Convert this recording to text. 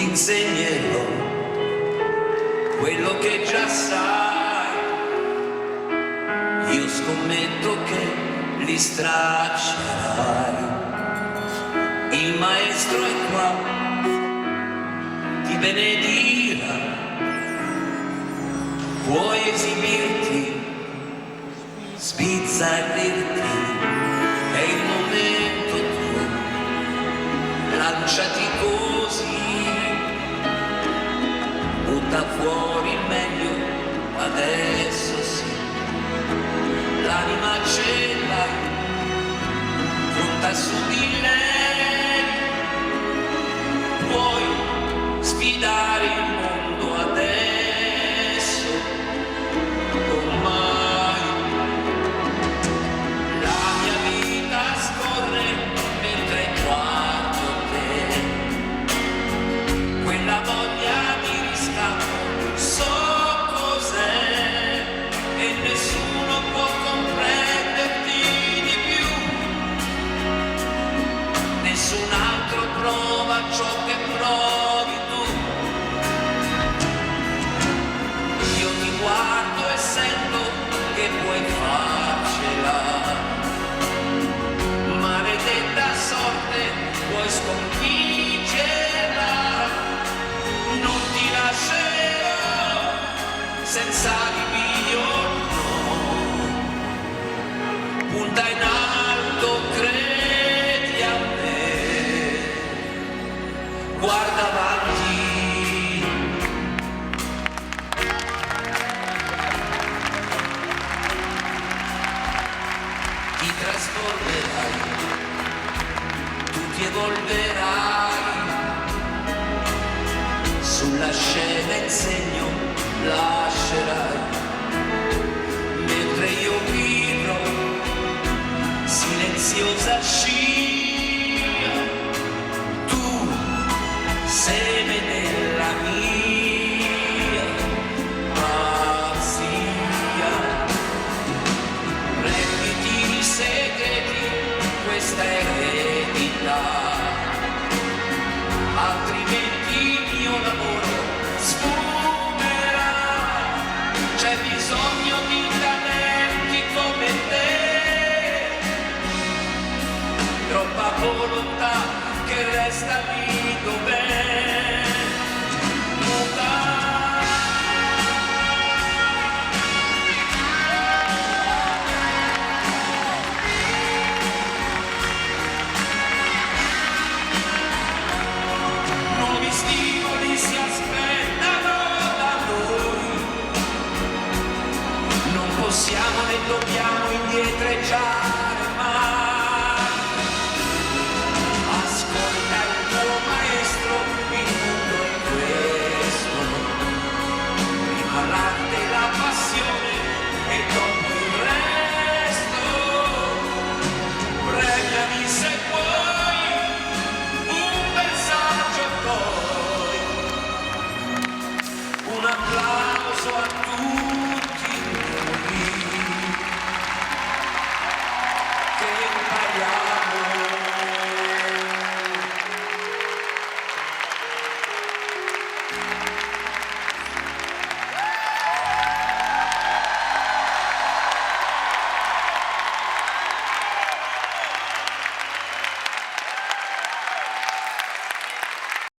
ti insegnerò quello che già sai. Io scommetto che li straccerai. Il maestro è qua, ti benedirà. Puoi esibirti, sbizzarrirti, è il momento tuo, lanciati così, butta fuori il meglio, adesso sì, l'anima ce l'hai, conta su di lei, puoi sfidare il mondo adesso, ormai la mia vita scorre mentre guardo te, quella voglia di riscatto so cos'è e nessuno può comprenderti di più, nessun altro prova ciò che provi tu. Io ti guardo e sento che puoi farcela, maledetta sorte puoi sconfiggerla, non ti lascerò senza rinvio, no, punta in alto, credi a me, guarda avanti. Ti trasformerai, tu ti evolverai, sulla scena il segno lascerai, mentre io vivrò silenziosa scia, tu seme nella mia pazzia. Prenditi i segreti, questa è eredità, altrimenti il mio lavoro sfumerà. C'è bisogno di talenti come te, troppa volontà che resta lì dov'è, muta. Nuovi stimoli si aspettano da noi, non possiamo né dobbiamo indietreggiare.